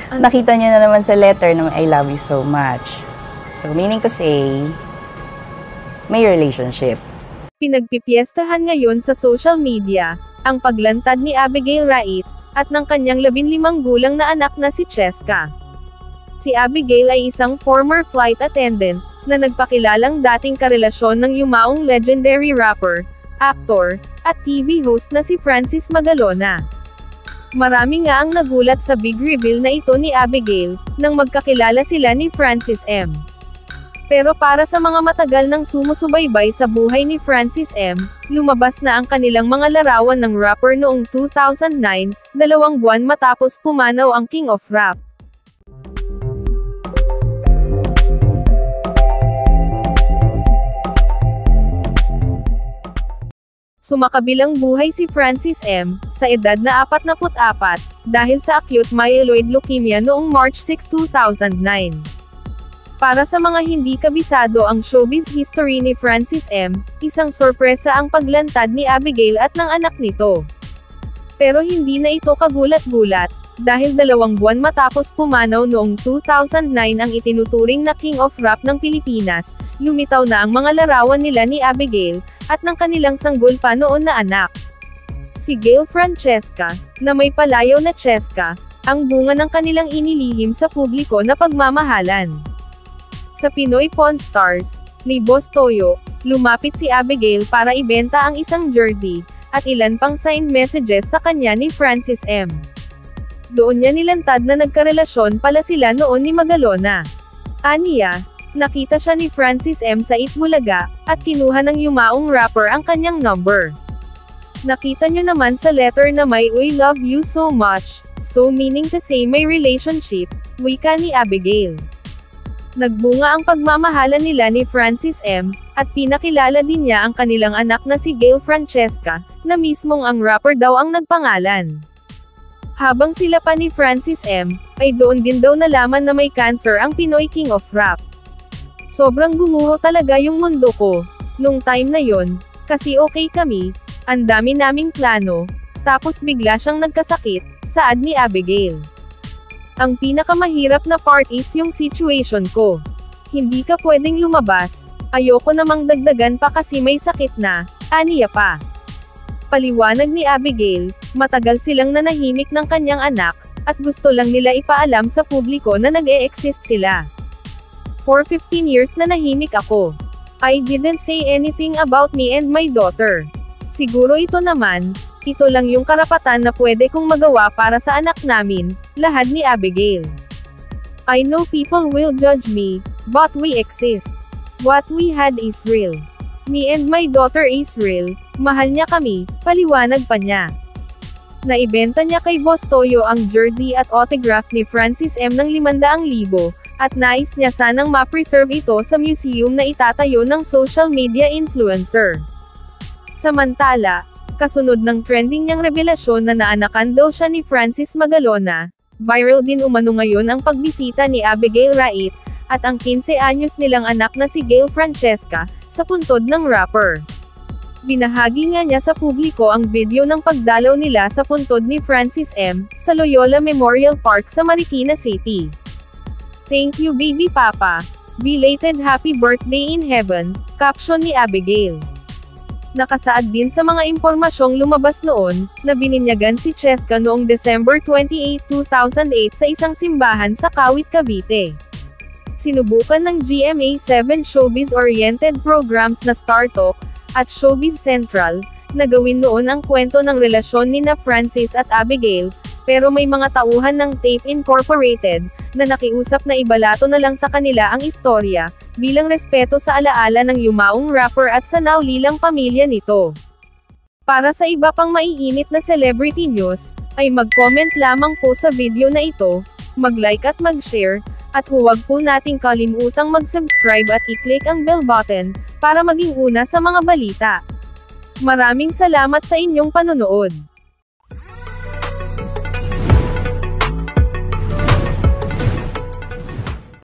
Nakita nyo na naman sa letter na I love you so much. So, meaning to say, may relationship. Pinagpipiestahan ngayon sa social media, ang paglantad ni Abigail Wright, at ng kanyang 15 gulang na anak na si Cheska. Si Abigail ay isang former flight attendant, na nagpakilalang dating karelasyon ng yumaong legendary rapper, actor, at TV host na si Francis Magalona. Marami nga ang nagulat sa big reveal na ito ni Abigail, nang magkakilala sila ni Francis M. Pero para sa mga matagal nang sumusubaybay sa buhay ni Francis M., lumabas na ang kanilang mga larawan ng rapper noong 2009, 2 buwan matapos pumanaw ang King of Rap. Sumakabilang buhay si Francis M., sa edad na 44, dahil sa acute myeloid leukemia noong March 6, 2009. Para sa mga hindi kabisado ang showbiz history ni Francis M., isang sorpresa ang paglantad ni Abigail at ng anak nito. Pero hindi na ito kagulat-gulat, dahil 2 buwan matapos pumanaw noong 2009 ang itinuturing na King of Rap ng Pilipinas, lumitaw na ang mga larawan nila ni Abigail, at ng kanilang sanggol pa noon na anak. Si Gail Francesca, na may palayaw na Cheska, ang bunga ng kanilang inilihim sa publiko na pagmamahalan. Sa Pinoy Pawn Stars, ni Boss Toyo, lumapit si Abigail para ibenta ang isang jersey, at ilan pang signed messages sa kanya ni Francis M. Doon niya nilantad na nagkarelasyon pala sila noon ni Magalona. Aniya, nakita siya ni Francis M. sa Itbulaga, at kinuha ng yumaong rapper ang kanyang number. Nakita nyo naman sa letter na may "I love you so much," so meaning to say may relationship, wika ni Abigail. Nagbunga ang pagmamahalan nila ni Francis M., at pinakilala din niya ang kanilang anak na si Gail Francesca, na mismong ang rapper daw ang nagpangalan. Habang sila pa ni Francis M., ay doon din daw nalaman na may cancer ang Pinoy King of Rap. Sobrang gumuho talaga yung mundo ko, nung time na yon, kasi okay kami, ang dami naming plano, tapos bigla siyang nagkasakit, saad ni Abigail. Ang pinakamahirap na part is yung situation ko. Hindi ka pwedeng lumabas, ayoko namang dagdagan pa kasi may sakit na, aniya pa. Paliwanag ni Abigail, matagal silang nanahimik ng kanyang anak, at gusto lang nila ipaalam sa publiko na nag-e-exist sila. For 15 years na nahimik ako. I didn't say anything about me and my daughter. Siguro ito naman, ito lang yung karapatan na pwede kong magawa para sa anak namin, lahad ni Abigail. I know people will judge me, but we exist. What we had is real. Me and my daughter is real, mahal niya kami, paliwanag pa niya. Naibenta niya kay Boss Toyo ang jersey at autograph ni Francis M. ng 500,000, at nais niya sanang ma-preserve ito sa museum na itatayo ng social media influencer. Samantala, kasunod ng trending niyang revelasyon na naanakan daw siya ni Francis Magalona, viral din umano ngayon ang pagbisita ni Abigail Wright, at ang 15 anyos nilang anak na si Gail Francesca, sa puntod ng rapper. Binahagi nga niya sa publiko ang video ng pagdalaw nila sa puntod ni Francis M. sa Loyola Memorial Park sa Marikina City. "Thank you baby papa. Belated happy birthday in heaven," caption ni Abigail. Nakasaad din sa mga impormasyong lumabas noon, na bininyagan si Cheska noong December 28, 2008 sa isang simbahan sa Kawit, Cavite. Sinubukan ng GMA7 showbiz-oriented programs na Star Talk, at Showbiz Central, na gawin noon ang kwento ng relasyon nina Francis at Abigail, pero may mga tauhan ng Tape Incorporated, na nakiusap na ibalato na lang sa kanila ang istorya, bilang respeto sa alaala ng yumaong rapper at sa naulilang pamilya nito. Para sa iba pang maiinit na celebrity news, ay mag-comment lamang po sa video na ito, mag-like at mag-share, at huwag po nating kalimutang mag-subscribe at i-click ang bell button, para maging una sa mga balita. Maraming salamat sa inyong panonood.